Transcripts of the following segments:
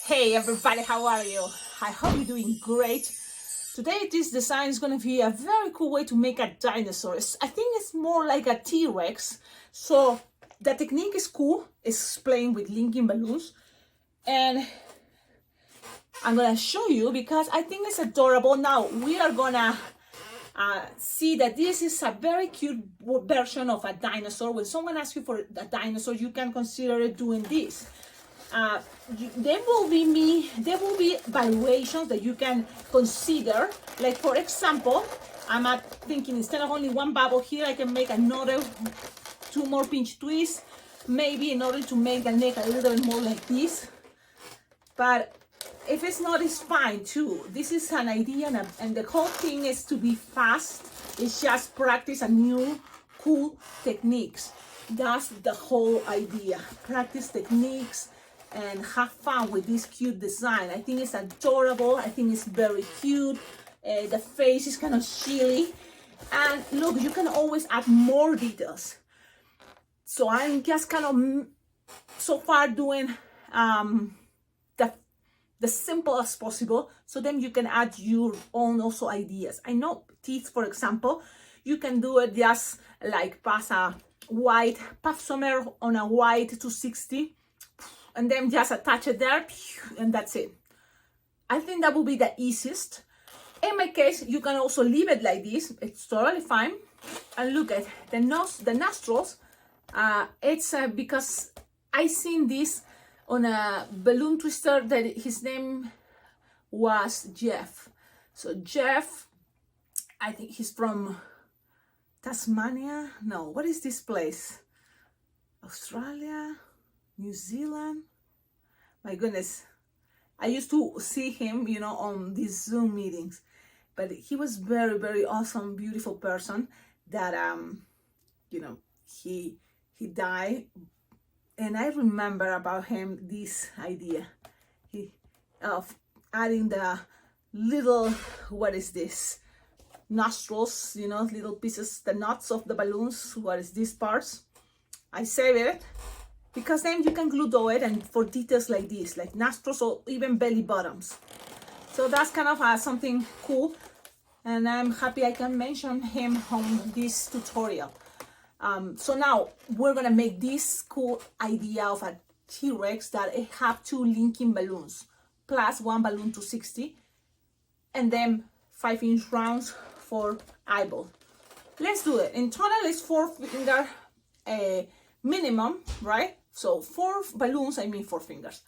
Hey everybody, how are you? I hope you're doing great. Today this design is going to be a very cool way to make a dinosaur. I think it's more like a T-Rex. So the technique is cool. It's playing with linking balloons. And I'm going to show you because I think it's adorable. Now we are going to see that this is a very cute version of a dinosaur. When someone asks you for a dinosaur, you can consider doing this. There will be valuations that you can consider. Like for example, I'm thinking instead of only one bubble here, I can make another 2 more pinch twists, maybe in order to make the neck a little bit more like this. But if it's not, it's fine too. This is an idea, and the whole thing is to be fast. It's just practice a new cool techniques. That's the whole idea. Practice techniques and have fun with this cute design. I think it's adorable. I think it's very cute. The face is kind of chilly. And look, you can always add more details. So I'm just kind of so far doing the simple as possible. So then you can add your own also ideas. I know teeth, for example, you can do it just like pass somewhere on a white 260. And then just attach it there, and that's it. I think that will be the easiest. In my case, you can also leave it like this. It's totally fine. And look at the nostrils. It's because I seen this on a balloon twister that his name was Jeff. So Jeff, I think he's from Tasmania. No, what is this place? Australia? New Zealand. My goodness, I used to see him, on these Zoom meetings, but he was very, very awesome, beautiful person that, he died. And I remember about him this idea of adding the little, what is this? Nostrils, little pieces, the nuts of the balloons. What is these parts? I saved it. Because then you can glue it and for details like this, like nostrils or even belly bottoms. So that's kind of something cool. And I'm happy I can mention him on this tutorial. So now we're going to make this cool idea of a T-Rex that it have 2 linking balloons plus 1 balloon 260 and then 5-inch rounds for eyeball. Let's do it. In total it's 4 finger minimum, right? So 4 balloons, I mean 4 fingers.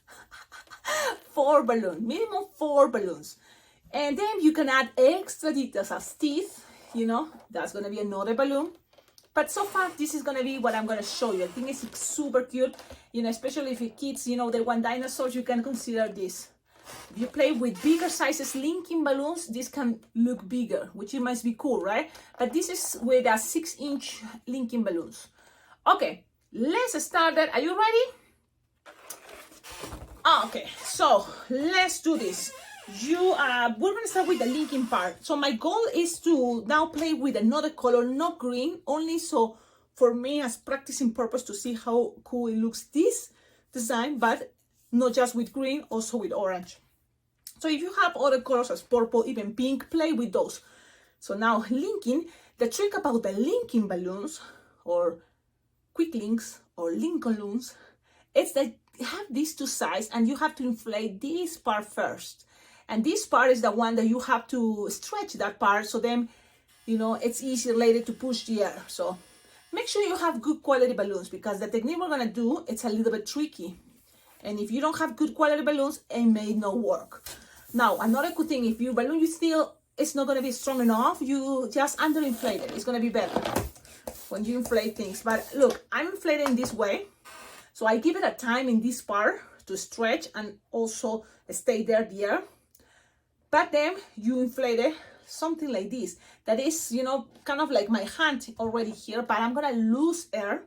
4 balloons, minimum 4 balloons. And then you can add extra details as teeth, that's gonna be another balloon. But so far, this is gonna be what I'm gonna show you. I think it's super cute, especially if your kids, they want dinosaurs, you can consider this. If you play with bigger sizes linking balloons, this can look bigger, which it must be cool, right? But this is with a 6-inch linking balloons. Okay. Let's start it. Are you ready? Okay, so let's do this. We're gonna start with the linking part. So my goal is to now play with another color, not green, only so for me as practicing purpose to see how cool it looks this design, but not just with green, also with orange. So if you have other colors as purple, even pink, play with those. So now linking, the trick about the linking balloons or quick links or link balloons, it's that you have these 2 sides and you have to inflate this part first. And this part is the one that you have to stretch that part, so then, it's easier later to push the air. So make sure you have good quality balloons because the technique we're gonna do, it's a little bit tricky. And if you don't have good quality balloons, it may not work. Now, another good thing, if your balloon it's not gonna be strong enough, you just underinflate it. It's gonna be better when you inflate things. But look, I'm inflating this way, so I give it a time in this part to stretch and also stay there the air. But then you inflate it something like this, that is kind of like my hand already here, but I'm gonna lose air,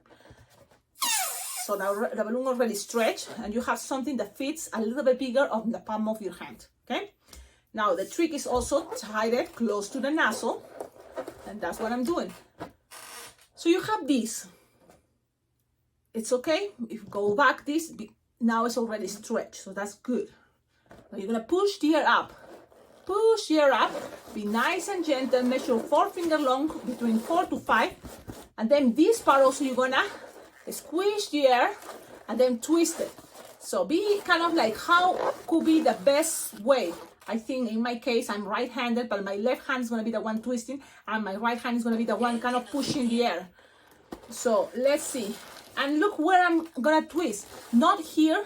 so the balloon already stretched and you have something that fits a little bit bigger on the palm of your hand. Okay, now the trick is also tie it close to the nozzle, and that's what I'm doing. So you have this. It's okay if you go back this, now it's already stretched, so that's good. Now you're gonna push the air up. Push the air up. Be nice and gentle. Measure 4 finger long, between 4 to 5. And then this part also you're gonna squish the air and then twist it. So be kind of like how could be the best way. I think in my case I'm right-handed, but my left hand is gonna be the one twisting, and my right hand is gonna be the one kind of pushing the air. So let's see. And look where I'm gonna twist. Not here,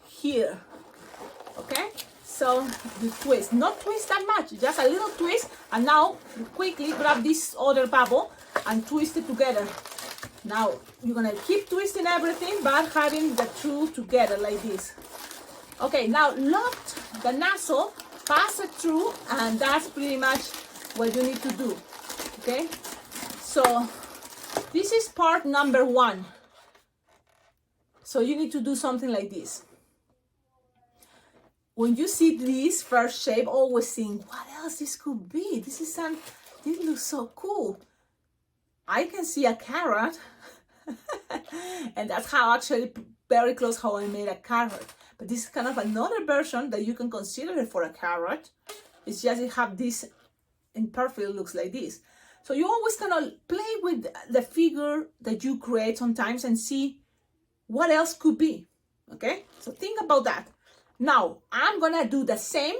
here. Okay? So you twist. Not twist that much, just a little twist. And now quickly grab this other bubble and twist it together. Now you're gonna keep twisting everything, but having the two together like this. Okay, now lock the nozzle, pass it through, and that's pretty much what you need to do. Okay? So this is part number 1. So you need to do something like this. When you see this first shape, always think, what else this could be? This looks so cool. I can see a carrot. And that's how actually very close how I made a carrot. But this is kind of another version that you can consider it for a carrot. It's just you have this imperfect looks like this. So you always kind of play with the figure that you create sometimes and see what else could be. Okay? So think about that. Now I'm gonna do the same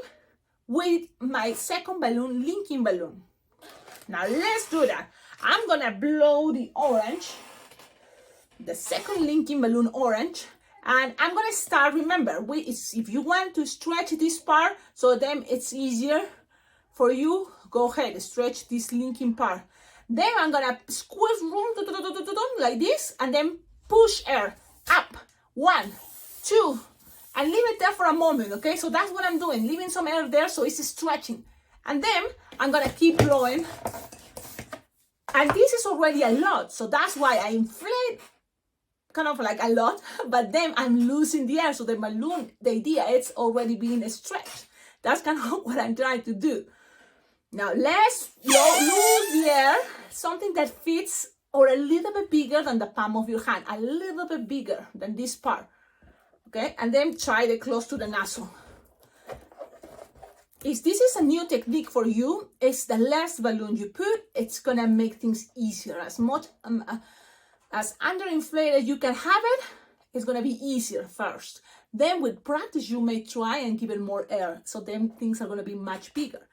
with my second balloon, linking balloon. Now let's do that. I'm gonna blow the orange, the second linking balloon orange, and I'm gonna start, remember, if you want to stretch this part so then it's easier for you, go ahead, stretch this linking part. Then I'm gonna squeeze room like this and then push air up. 1, 2, and leave it there for a moment, okay? So that's what I'm doing, leaving some air there so it's stretching. And then I'm gonna keep blowing. And this is already a lot, so that's why I inflate kind of like a lot, but then I'm losing the air. So the balloon, the idea, it's already being stretched. That's kind of what I'm trying to do. Now let's lose the air, something that fits or a little bit bigger than the palm of your hand, a little bit bigger than this part. Okay, and then try to close to the nozzle. If this is a new technique for you, it's the less balloon you put, it's gonna make things easier. As much as underinflated you can have it, it's gonna be easier first. Then with practice, you may try and give it more air. So then things are gonna be much bigger.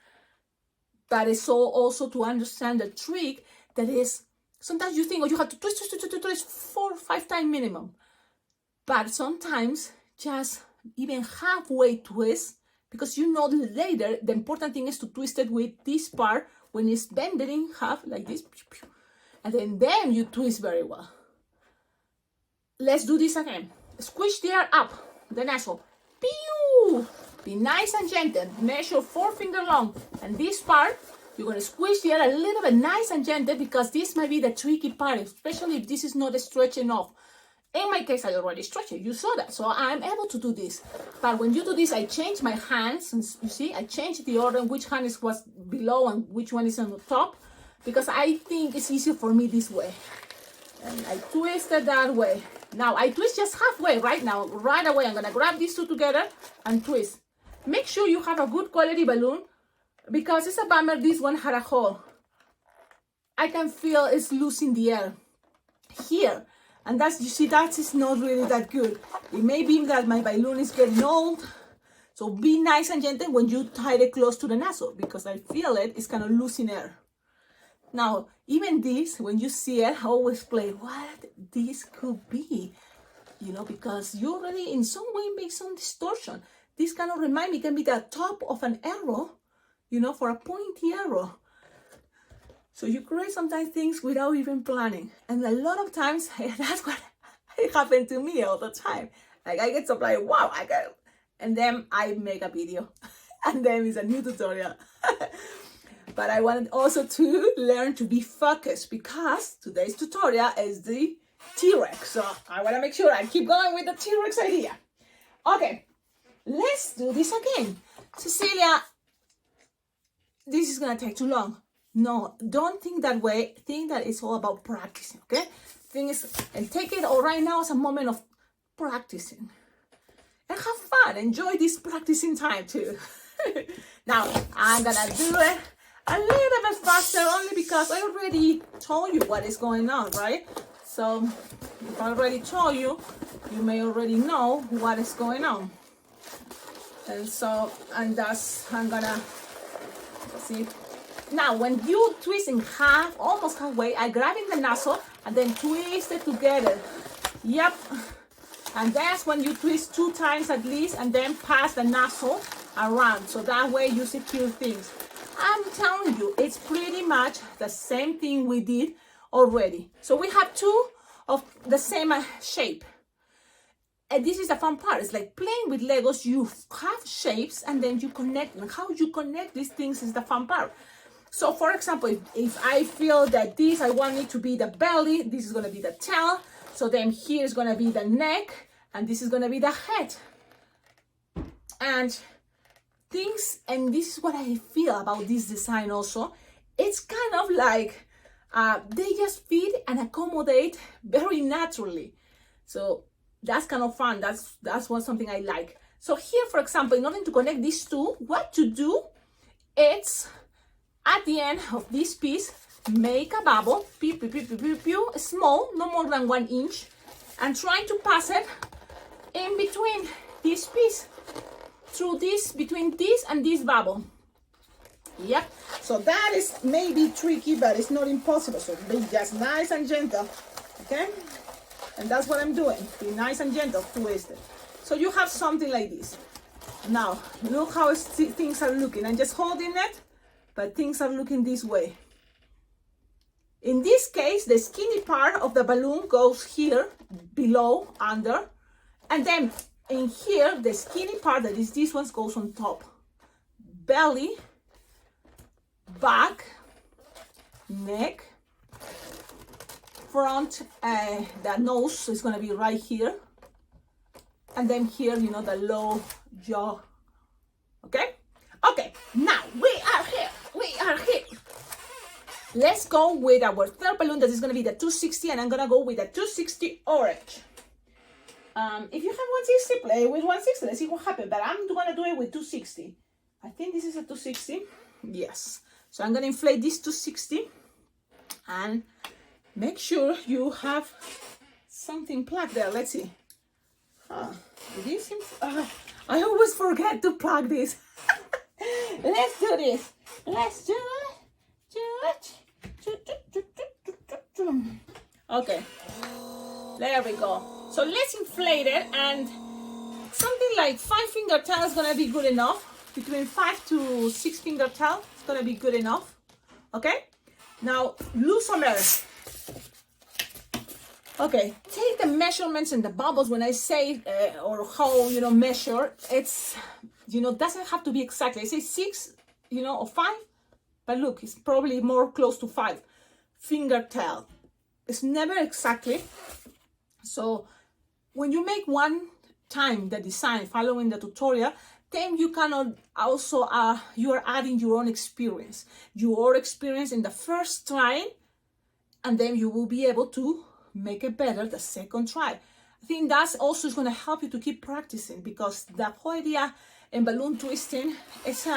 But it's also to understand the trick that is, sometimes you think, oh, you have to twist 4 or 5 times minimum. But sometimes just even halfway twist, because you know later, the important thing is to twist it with this part when it's bended in half like this. And then you twist very well. Let's do this again. Squish the air up, the nozzle. Pew! Be nice and gentle. Measure 4 finger long. And this part, you're going to squish the air a little bit nice and gentle, because this might be the tricky part, especially if this is not stretched enough. In my case, I already stretched it. You saw that. So I'm able to do this. But when you do this, I change my hands. And you see, I change the order, which hand is what's below and which one is on the top, because I think it's easier for me this way. And I twist it that way. Now, I twist just halfway right now. Right away, I'm going to grab these two together and twist. Make sure you have a good quality balloon, because it's a bummer this one had a hole. I can feel it's losing the air here. And that's, you see, that is not really that good. It may be that my balloon is getting old. So be nice and gentle when you tie it close to the nozzle, because I feel it's kind of losing air. Now, even this, when you see it, I always play what this could be, you know, because you already in some way make some distortion. This kind of remind me, can be the top of an arrow, you know, for a pointy arrow. So you create sometimes things without even planning. And a lot of times, that's what it happened to me all the time. Like I get something like, wow, I got it. And then I make a video. And then it's a new tutorial. But I wanted also to learn to be focused, because today's tutorial is the T-Rex. So I want to make sure I keep going with the T-Rex idea. Okay, let's do this again. Cecilia, this is going to take too long. No, don't think that way. Think that it's all about practicing, okay? Thing is, and take it all right now as a moment of practicing. and have fun. Enjoy this practicing time too. Now, I'm gonna do it a little bit faster only because I already told you what is going on, right? So, if I already told you, you may already know what is going on. And so, and that's, I'm gonna, see. Now, when you twist in half, almost halfway, I grab in the nozzle and then twist it together. Yep. And that's when you twist 2 times at least and then pass the nozzle around. So that way you secure things. I'm telling you, it's pretty much the same thing we did already. So we have 2 of the same shape. And this is the fun part. It's like playing with Legos. You have shapes and then you connect. And how you connect these things is the fun part. So for example, if I feel that this, I want it to be the belly, this is going to be the tail. So then here is going to be the neck and this is going to be the head. And things, and this is what I feel about this design also. It's kind of like they just fit and accommodate very naturally. So that's kind of fun. That's something I like. So here, for example, in order to connect these 2, what to do, it's at the end of this piece, make a bubble, small, no more than 1 inch, and try to pass it in between this piece, through this, between this and this bubble. Yep. So that is maybe tricky, but it's not impossible. So be just nice and gentle, okay? And that's what I'm doing. Be nice and gentle, twist it. So you have something like this. Now, look how things are looking. I'm just holding it, but things are looking this way. In this case, the skinny part of the balloon goes here, below, under, and then in here, the skinny part, that is this one, goes on top. Belly, back, neck, front, the nose is going to be right here. And then here, you know, the low jaw. Okay? Okay, now we are here. Let's go with our third balloon. That is going to be the 260, and I'm going to go with the 260 orange. If you have 160, play with 160. Let's see what happens. But I'm going to do it with 260. I think this is a 260. Yes. So I'm going to inflate this 260. And make sure you have something plugged there. Let's see. This seems, I always forget to plug this. Let's do this. Let's do it. Okay, there we go. So let's inflate it, and something like 5-finger tail is gonna be good enough. Between 5 to 6-finger tail is gonna be good enough. Okay, now lose some air. Okay, take the measurements and the bubbles. When I say or how, you know, measure, it's, you know, doesn't have to be exactly. I say 6, you know, or 5, but look, it's probably more close to 5-finger tail. It's never exactly. So when you make one time the design following the tutorial, then you cannot also you are adding your own experience in the first try, and then you will be able to make it better the second try. I think that's also is going to help you to keep practicing, because the whole idea in balloon twisting is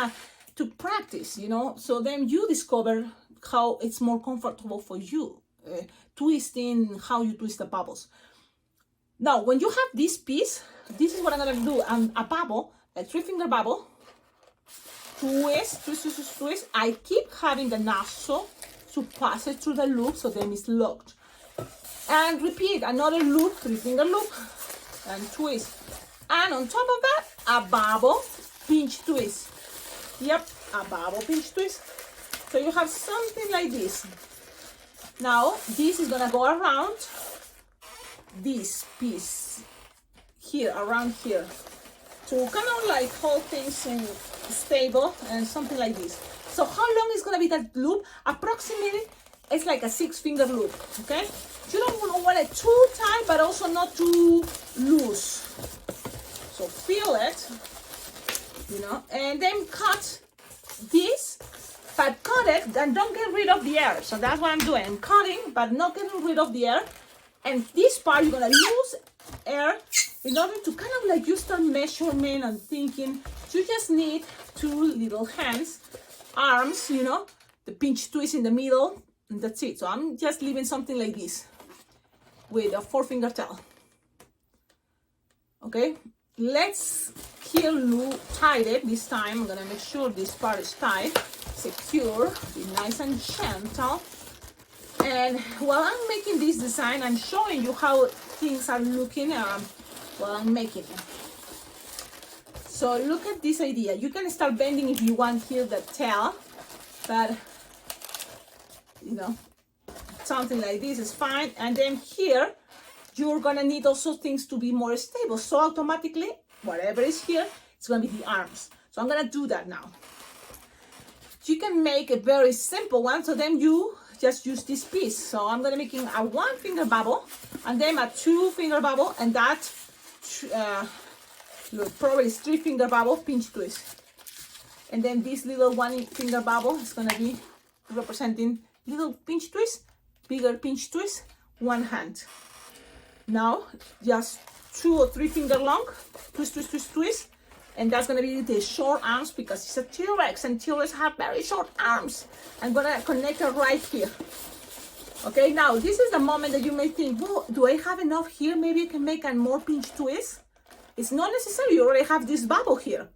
to practice, you know, so then you discover how it's more comfortable for you, twisting, how you twist the bubbles. Now, when you have this piece, this is what I'm going to do. A bubble, a 3-finger bubble, twist. I keep having the nozzle to pass it through the loop, so then it's locked. And repeat another loop, 3-finger loop, and twist. And on top of that, a bubble, pinch twist. Yep, a bubble, pinch twist. So you have something like this. Now, this is gonna go around this piece here, around here, to kind of like hold things in stable and something like this. So how long is gonna be that loop? Approximately, it's like a 6-finger loop, okay? You don't want it too tight, but also not too loose. So feel it, you know, and then cut this, but cut it and don't get rid of the air. So that's what I'm doing. I'm cutting, but not getting rid of the air. And this part, you're gonna lose air in order to kind of like you start measurement and thinking, you just need 2 little hands, arms, you know, the pinch twist in the middle, and that's it. So I'm just leaving something like this with a 4-finger tail. Okay, let's tie it this time. I'm gonna make sure this part is tight, secure, be nice and gentle. And while I'm making this design, I'm showing you how things are looking while I'm making it. So look at this idea. You can start bending if you want here the tail, but you know, something like this is fine. And then here, you're gonna need also things to be more stable. So automatically, whatever is here, it's gonna be the arms. So I'm gonna do that now. You can make a very simple one, so then you just use this piece. So I'm gonna making a 1-finger bubble, and then a 2-finger bubble, and that look, probably is 3-finger bubble, pinch twist. And then this little 1-finger bubble is gonna be representing little pinch twist, bigger pinch twist, 1 hand. Now just 2 or 3-finger long, twist, twist, twist, twist. And that's gonna be the short arms because it's a T-Rex and T-Rex have very short arms. I'm gonna connect it right here. Okay, now this is the moment that you may think, well, do I have enough here? Maybe I can make a more pinch twist. It's not necessary, you already have this bubble here.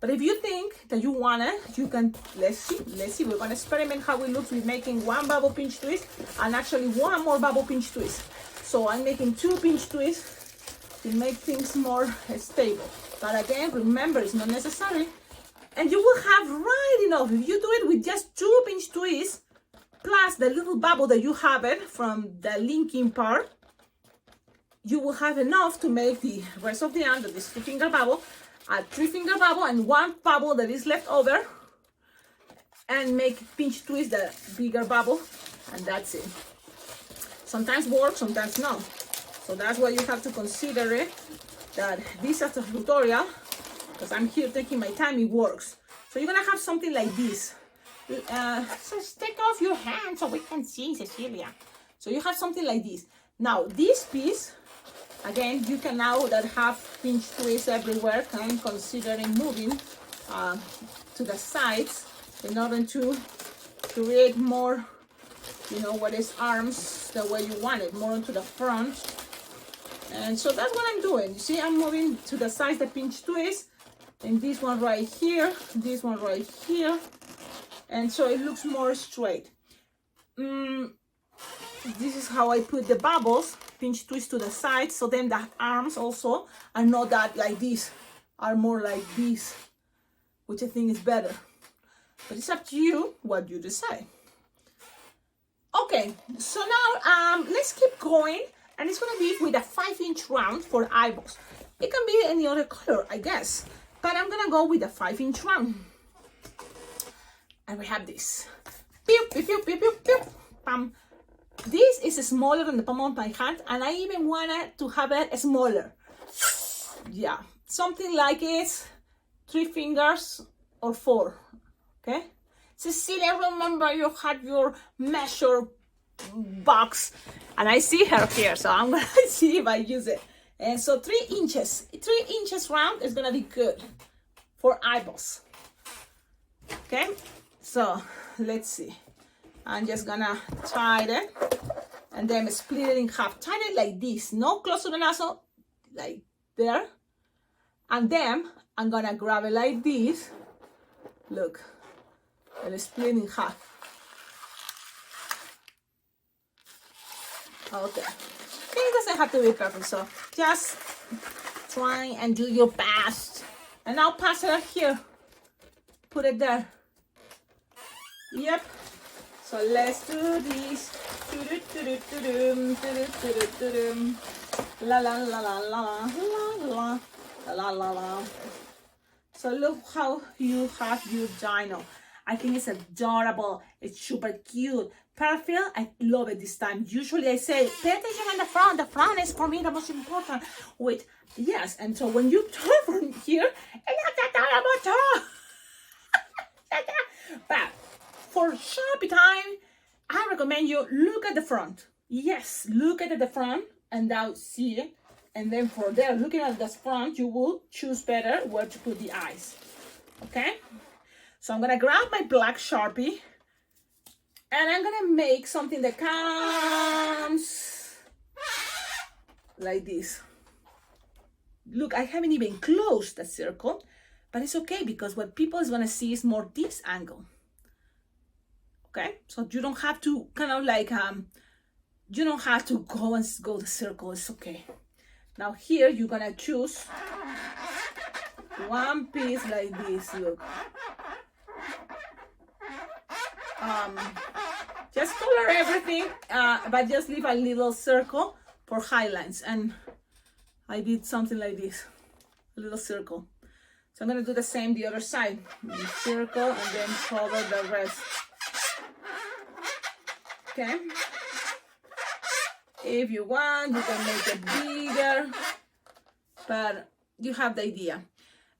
But if you think that you wanna, you can, let's see, we're gonna experiment how it looks with making 1 bubble pinch twist and actually 1 more bubble pinch twist. So I'm making 2 pinch twists to make things more stable. But again, remember, it's not necessary. And you will have right enough. If you do it with just 2 pinch twists, plus the little bubble that you have it from the linking part, you will have enough to make the rest of the arm, that is 2-finger bubble, a 3-finger bubble, and 1 bubble that is left over, and make pinch twist the bigger bubble, and that's it. Sometimes works, sometimes no. So that's why you have to consider it, that this as a tutorial, because I'm here taking my time, it works. So you're gonna have something like this. So take off your hand so we can see, Cecilia. So you have something like this. Now this piece, again, you can now that have pinch twists everywhere, can consider moving to the sides in order to create more, you know, what is arms the way you want it, more into the front. And so that's what I'm doing. You see, I'm moving to the sides the pinch twist, and this one right here, this one right here, and so it looks more straight. This is how I put the bubbles, pinch twist to the sides, so then the arms also are not that like this, are more like this, which I think is better. But it's up to you what you decide. Okay, so now let's keep going. And it's gonna be with a 5-inch round for eyeballs. It can be any other color, I guess, but I'm gonna go with a 5-inch round. And we have this. Pew, pew, pew, pew, pew, pew. Bam. This is smaller than the palm of my hand, and I even wanted to have it smaller. Yeah, something like it's 3 fingers or 4. Okay, Cecilia, remember you had your measure box, and I see her here, so I'm gonna see if I use it. And so 3 inches round is gonna be good for eyeballs. Okay, so let's see. I'm just gonna tie it and then split it in half. Tie it like this, no close to the nozzle, like there. And then I'm gonna grab it like this. Look, and split it in half. Okay, it doesn't have to be perfect, so just try and do your best. And now pass it up here, put it there. Yep, so let's do this. La la la la la la la la la. So look how you have your dino. I think it's adorable, it's super cute. Peripheral, I love it this time. Usually I say, pay attention on the front is for me the most important. Wait, yes, and so when you turn from here, it's adorable too. But for sharp time, I recommend you look at the front. Yes, look at the front and now see it. And then for there, looking at the front, you will choose better where to put the eyes. Okay? So I'm gonna grab my black Sharpie and I'm gonna make something that comes like this. Look, I haven't even closed the circle, but it's okay because what people is gonna see is more this angle. Okay, so you don't have to kind of like you don't have to go and go the circle. It's okay. Now here you're gonna choose one piece like this. Look, just color everything, but just leave a little circle for highlights. And I did something like this, a little circle. So I'm gonna do the same the other side. Circle and then cover the rest. Okay. If you want, you can make it bigger, but you have the idea.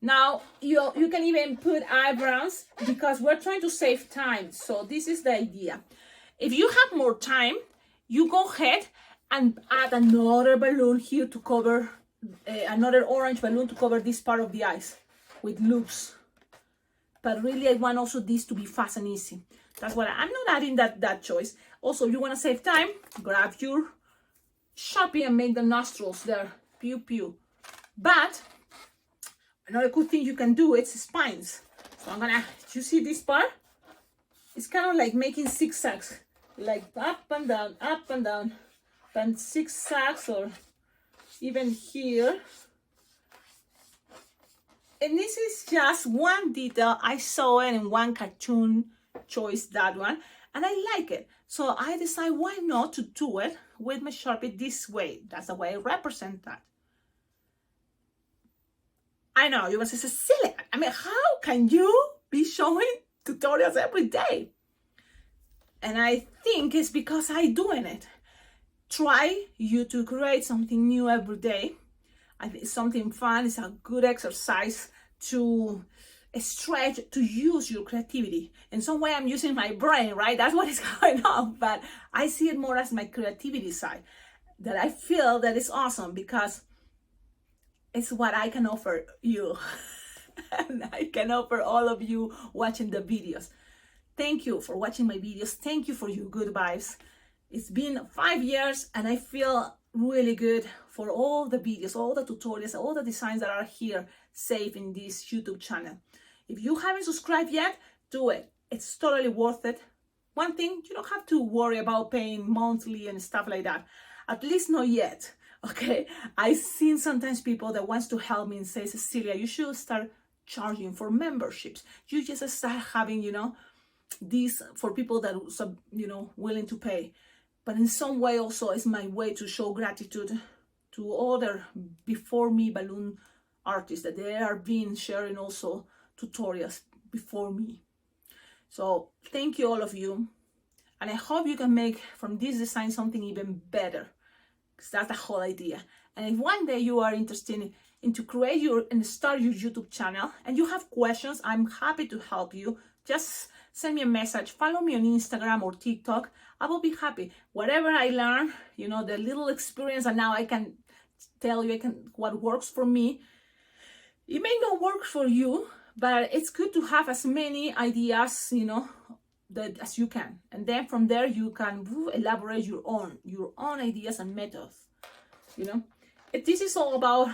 Now you can even put eyebrows because we're trying to save time. So this is the idea. If you have more time, you go ahead and add another balloon here to cover, another orange balloon to cover this part of the eyes with loops. But really I want also this to be fast and easy. That's why I'm not adding that choice. Also, if you want to save time, grab your Sharpie and make the nostrils there. Pew pew. But another good thing you can do is spines. So I'm gonna, you see this part? It's kind of like making zigzags, like up and down, then zigzags, or even here. And this is just one detail. I saw it in one cartoon choice, that one, and I like it. So I decide why not to do it with my Sharpie this way. That's the way I represent that. I know you will say, Cecilia, I mean, how can you be showing tutorials every day? And I think it's because I'm doing it. Try you to create something new every day. I think it's something fun. It's a good exercise to stretch, to use your creativity. In some way I'm using my brain, right? That's what is going on. But I see it more as my creativity side, that I feel that is awesome because it's what I can offer you. And I can offer all of you watching the videos. Thank you for watching my videos. Thank you for your good vibes. It's been 5 years and I feel really good for all the videos, all the tutorials, all the designs that are here safe in this YouTube channel. If you haven't subscribed yet, do it. It's totally worth it. One thing, you don't have to worry about paying monthly and stuff like that. At least not yet, okay? I've seen sometimes people that wants to help me and say, Cecilia, you should start charging for memberships. You just start having, you know, these for people that, you know, willing to pay. But in some way also it's my way to show gratitude to other before me balloon artists that they are being sharing also tutorials before me. So thank you all of you, and I hope you can make from this design something even better, because that's the whole idea. And if one day you are interested in to create your and start your YouTube channel and you have questions, I'm happy to help you. Just send me a message, follow me on Instagram or TikTok. I will be happy. Whatever I learn, you know, the little experience, and now I can tell you what works for me. It may not work for you, but it's good to have as many ideas, you know, as you can. And then from there you can elaborate your own ideas and methods, you know. This is all about,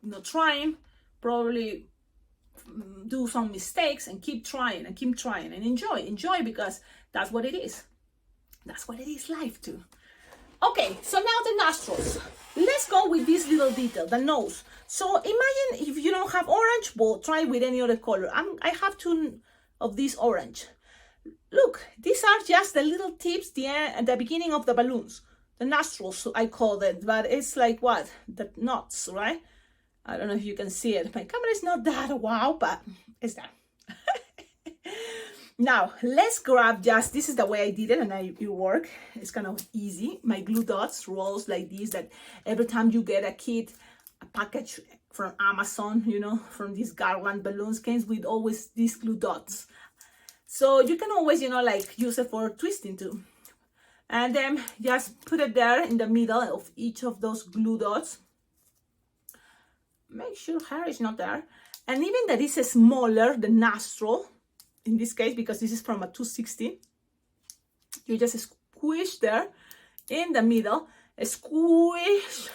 you know, trying, probably do some mistakes and keep trying and enjoy, because that's what it is. That's what it is, life too. Okay, so now the nostrils. Let's go with this little detail, the nose. So imagine if you don't have orange, well, try with any other color. I have two of this orange. Look, these are just the little tips at the beginning of the balloons. The nostrils, I call it, but it's like what? The knots, right? I don't know if you can see it. My camera is not that wow, but it's that. Now, let's grab just, this is the way I did it and it worked. It's kind of easy. My glue dots rolls like this, that every time you get a kit, a package from Amazon, you know, from these garland balloons, comes with always these glue dots. So you can always, you know, like use it for twisting too. And then just put it there in the middle of each of those glue dots. make sure hair is not there. And even that is a smaller, the nostril, in this case, because this is from a 260, you just squish there in the middle, squish,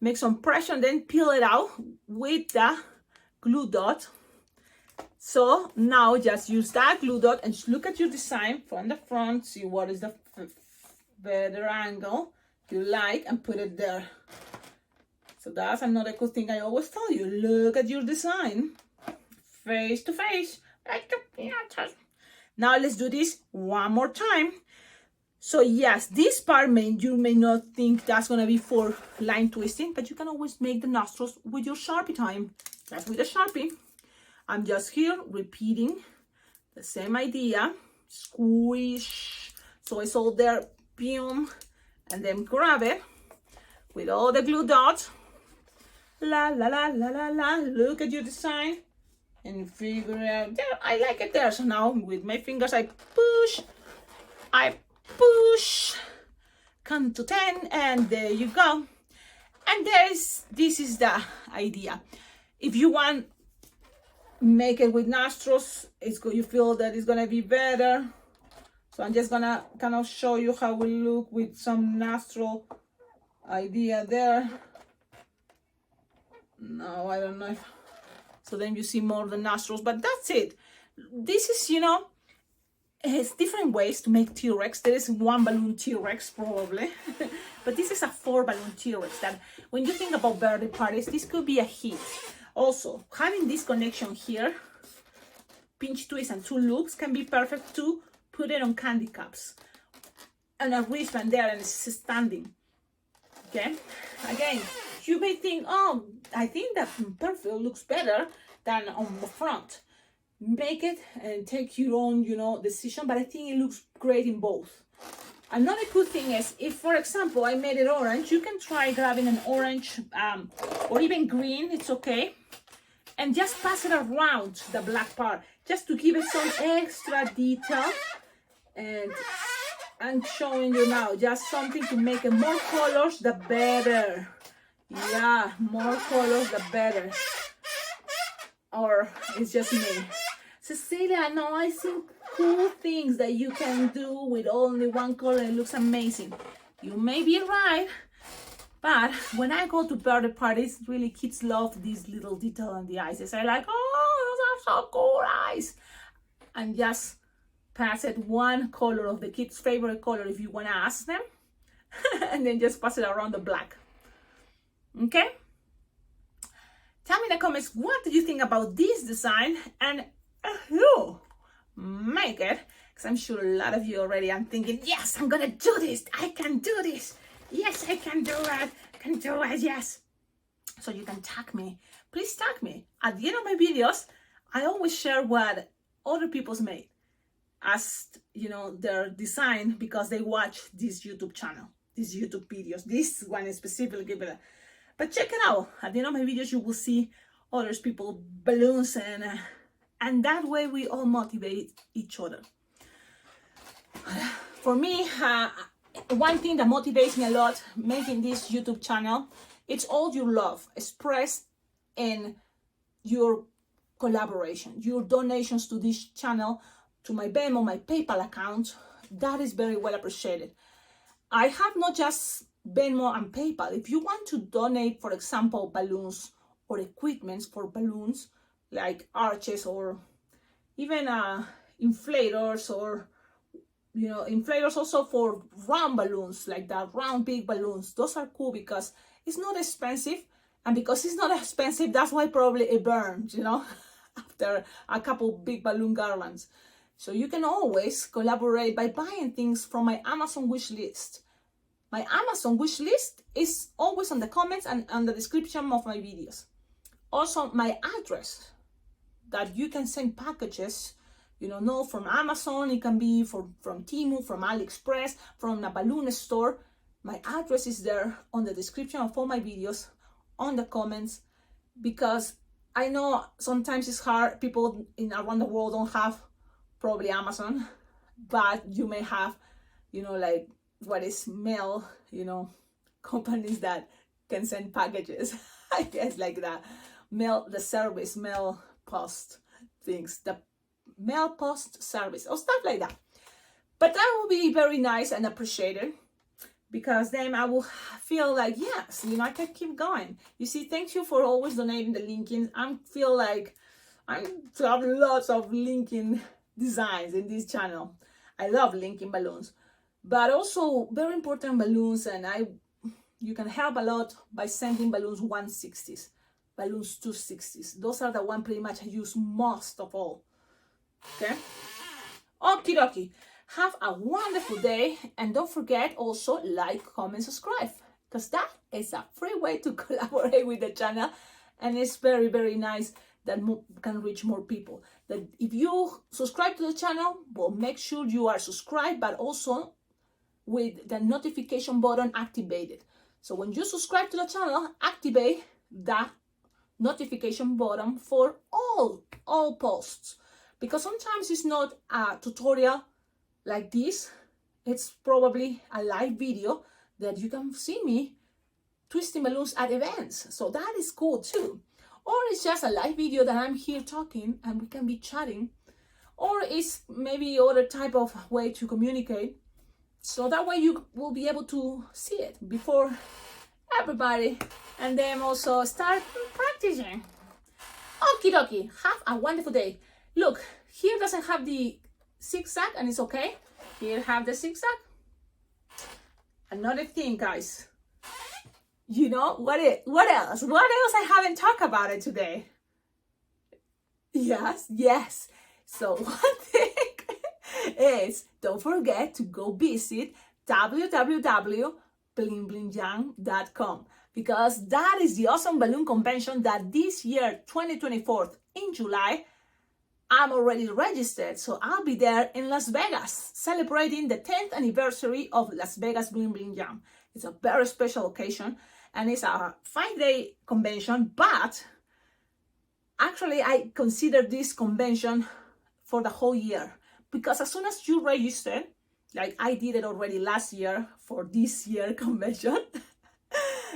make some pressure, and then peel it out with the glue dot. So now just use that glue dot and look at your design from the front, see what is the better angle you like, and put it there. So that's another cool thing I always tell you. Look at your design face to face. Now let's do this one more time. So yes, this part you may not think that's gonna be for line twisting, but you can always make the nostrils with your Sharpie time. That's with a Sharpie. I'm just here repeating the same idea. Squish, so it's all there, boom, and then grab it with all the glue dots. La la la la la la. Look at your design and figure out there. I like it there. So now with my fingers I push, come to 10, and there you go. And this is the idea. If you want, make it with nostrils. You feel that it's gonna be better. So I'm just gonna kind of show you how we look with some nostril idea there. No, I don't know. So then you see more of the nostrils, but that's it. This is, it's different ways to make T-Rex. There is one balloon T-Rex probably, but this is a 4 balloon T-Rex that when you think about birthday parties, this could be a hit. Also, having this connection here, pinch twist and 2 loops can be perfect to put it on candy cups. And a wristband there and it's standing. Okay, again, you may think, oh, I think that perfect looks better than on the front. Make it and take your own, decision, but I think it looks great in both. Another cool thing is, if, for example, I made it orange, you can try grabbing an orange or even green, it's okay, and just pass it around the black part, just to give it some extra detail. And I'm showing you now, just something to make it more colors, the better. Yeah, more colors, the better. Or it's just me. Cecilia, no, I see cool things that you can do with only one color and it looks amazing. You may be right, but when I go to birthday parties, really kids love this little detail on the eyes. They're like, oh, those are so cool eyes. And just pass it one color of the kids' favorite color if you want to ask them. And then just pass it around the black. Okay? Tell me in the comments, what do you think about this design? And who make it? Because I'm sure a lot of you already are thinking, yes, I'm gonna do this. I can do this. Yes, I can do it. I can do it, yes. So you can tag me. Please tag me. At the end of my videos, I always share what other people's made as, their design, because they watch this YouTube channel, these YouTube videos. This one is specifically, but check it out. At the end of my videos, you will see others people balloons, and that way we all motivate each other. For me, one thing that motivates me a lot making this YouTube channel, it's all your love expressed in your collaboration, your donations to this channel, to my Venmo, my PayPal account. That is very well appreciated. I have not just Venmo and PayPal. If you want to donate, for example, balloons or equipment for balloons, like arches or even inflators, or inflators also for round balloons, like that round big balloons. Those are cool because it's not expensive, and because it's not expensive, that's why probably it burns, after a couple big balloon garlands. So you can always collaborate by buying things from my Amazon wish list. My Amazon wish list is always on the comments and on the description of my videos. Also, my address that you can send packages, from Amazon, it can be from Temu, from AliExpress, from a balloon store. My address is there on the description of all my videos, on the comments, because I know sometimes it's hard. People around the world don't have probably Amazon, but you may have, like what is mail, companies that can send packages, I guess, like that. the service, mail post things, the mail post service or stuff like that. But that will be very nice and appreciated, because then I will feel like, yes, I can keep going. You see, thank you for always donating the linking. I feel like I have lots of linking designs in this channel. I love linking balloons, but also very important balloons, and you can help a lot by sending balloons 160s, balloons 260s. Those are the one pretty much I use most of all. Okay? Okie dokie. Have a wonderful day, and don't forget also like, comment, subscribe, because that is a free way to collaborate with the channel, and it's very, very nice that can reach more people. That if you subscribe to the channel, well, make sure you are subscribed, but also with the notification button activated. So when you subscribe to the channel, activate that notification button for all posts, because sometimes it's not a tutorial like this, it's probably a live video that you can see me twisting balloons at events. So that is cool too. Or it's just a live video that I'm here talking and we can be chatting. Or it's maybe other type of way to communicate. So that way you will be able to see it before everybody, and then also start practicing. Okie dokie, have a wonderful day. Look, here doesn't have the zigzag, and it's okay. Here have the zigzag. Another thing, guys, what else I haven't talked about it today? Yes, so one thing is, don't forget to go visit www.blingblingyang.com, because that is the awesome balloon convention that this year 2024 in July I'm already registered, so I'll be there in Las Vegas, celebrating the 10th anniversary of Las Vegas Bling Bling Jam. It's a very special occasion, and it's a 5-day convention, but actually I consider this convention for the whole year, because as soon as you register, like I did it already last year for this year convention,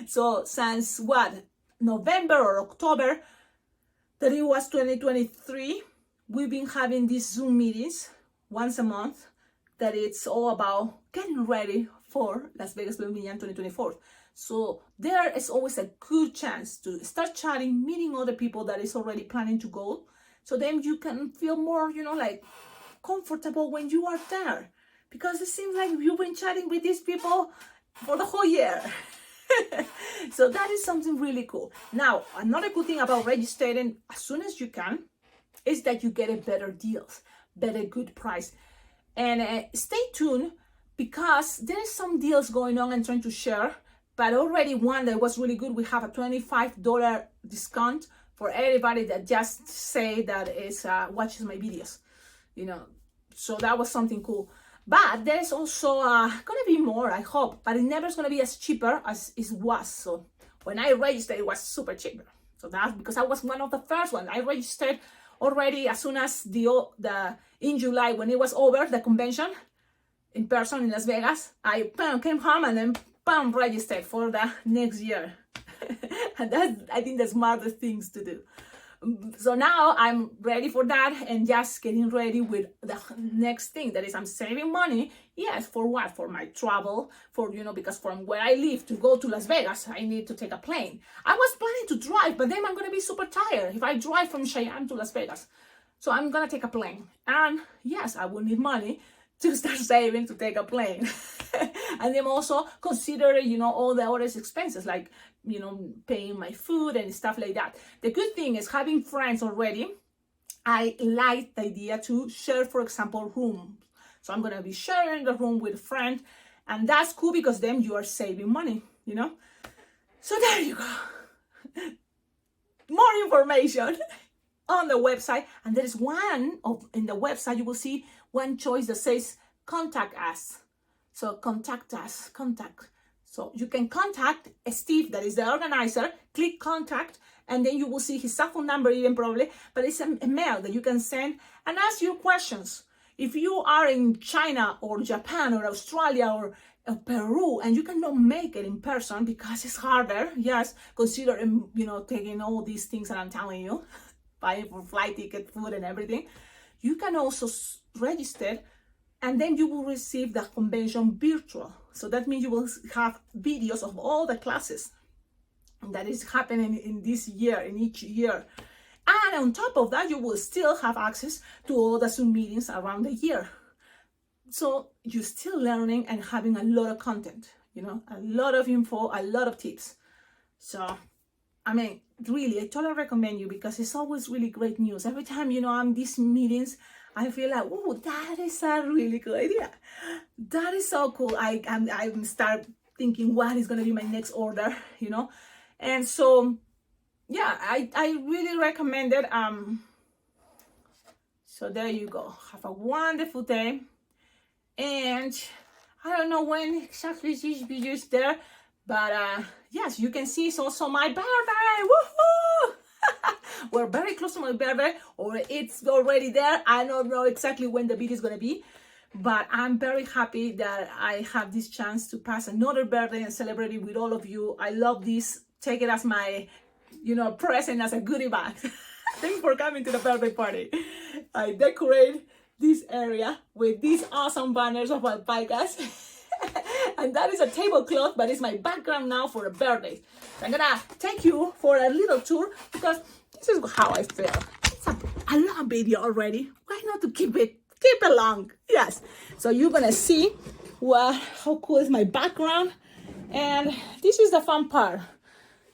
so since November or October, that it was 2023, we've been having these Zoom meetings once a month that it's all about getting ready for Las Vegas Bling Bling Jam 2024. So there is always a good chance to start chatting, meeting other people that is already planning to go. So then you can feel more, like comfortable when you are there, because it seems like you've been chatting with these people for the whole year. So that is something really cool. Now, another good thing about registering as soon as you can is that you get a better deals, better good price. And stay tuned, because there's some deals going on and trying to share, but already one that was really good. We have a $25 discount for everybody that just say that is watches my videos, so that was something cool. But there's also gonna be more, I hope, but it never is gonna be as cheaper as it was. So when I registered, it was super cheaper. So that's because I was one of the first ones. I registered already as soon as in July, when it was over, the convention in person in Las Vegas, I came home and then registered for the next year. And that's, I think, the smartest things to do. So now I'm ready for that, and just getting ready with the next thing, that is I'm saving money. Yes, for what? For my travel, because from where I live to go to Las Vegas, I need to take a plane. I was planning to drive, but then I'm going to be super tired if I drive from Cheyenne to Las Vegas. So I'm going to take a plane. And yes, I will need money to start saving to take a plane. And then also consider, all the other expenses, like, paying my food and stuff like that. The good thing is having friends already. I like the idea to share, for example, rooms. So I'm going to be sharing the room with a friend, and that's cool, because then you are saving money, So there you go. More information on the website, and there is in the website you will see one choice that says contact us. So contact us, So you can contact Steve, that is the organizer, click contact, and then you will see his cell phone number even probably, but it's a mail that you can send and ask your questions. If you are in China or Japan or Australia or of Peru, and you cannot make it in person because it's harder. Yes, consider, you know, taking all these things that I'm telling you, buying for flight ticket, food, and everything. You can also register, and then you will receive the convention virtual. So that means you will have videos of all the classes that is happening in this year, in each year. And on top of that, you will still have access to all the Zoom meetings around the year. So you're still learning and having a lot of content, you know, a lot of info, a lot of tips. So, I mean, really, I totally recommend you because it's always really great news. Every time, you know, I'm these meetings, I feel like, oh, that is a really good idea. That is so cool. I start thinking what is going to be my next order, you know. And so, yeah, I really recommend it. So there you go. Have a wonderful day. And I don't know when exactly this video is there, but yes, you can see it's also my birthday. Woohoo! We're very close to my birthday, or it's already there. I don't know exactly when the video is gonna be, but I'm very happy that I have this chance to pass another birthday and celebrate it with all of you. I love this. Take it as my, you know, present, as a goodie bag. Thanks for coming to the birthday party. I decorate this area with these awesome banners of alpacas. And that is a tablecloth, but it's my background now for a birthday. So I'm gonna take you for a little tour because this is how I feel. It's a long video already. Why not to keep it long? Yes. So you're gonna see how cool is my background, and this is the fun part.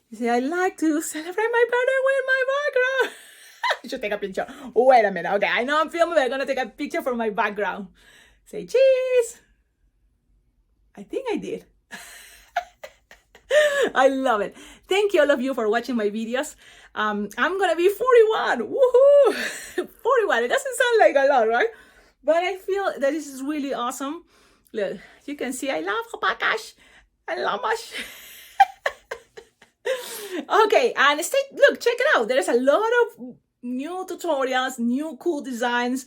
You see, I like to celebrate my birthday with my background. I should take a picture. Wait a minute. Okay, I know I'm filming, but I'm gonna take a picture for my background. Say cheese. I think I did. I love it. Thank you all of you for watching my videos. I'm gonna be 41. Woohoo! 41. It doesn't sound like a lot, right? But I feel that this is really awesome. Look, you can see I love alpacas. I love much. Okay, and look, check it out. There's a lot of new tutorials, new cool designs.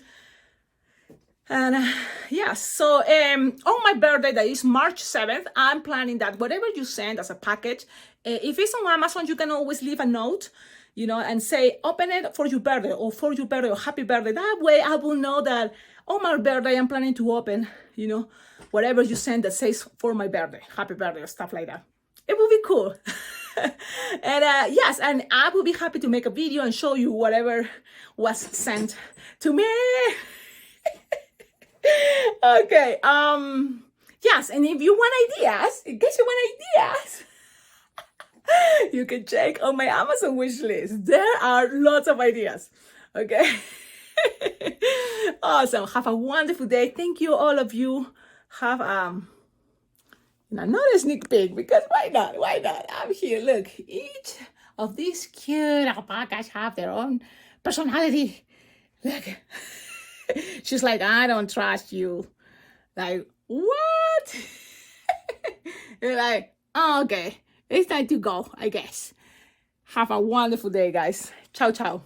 And yes, so on my birthday, that is March 7th, I'm planning that whatever you send as a package, if it's on Amazon, you can always leave a note, you know, and say, open it for your birthday, or for your birthday, or happy birthday. That way I will know that on my birthday, I'm planning to open, you know, whatever you send that says for my birthday, happy birthday, or stuff like that. It will be cool. And yes, and I will be happy to make a video and show you whatever was sent to me. Okay, yes, and if you want ideas, in case you want ideas, you can check on my Amazon wish list. There are lots of ideas. Okay. Awesome. Have a wonderful day. Thank you, all of you. Have not a sneak peek, because why not? Why not? I'm here. Look, each of these cute alpacas have their own personality. Look. She's like, I don't trust you. Like, what? You're like, oh, okay. It's time to go, I guess. Have a wonderful day, guys. Ciao, ciao.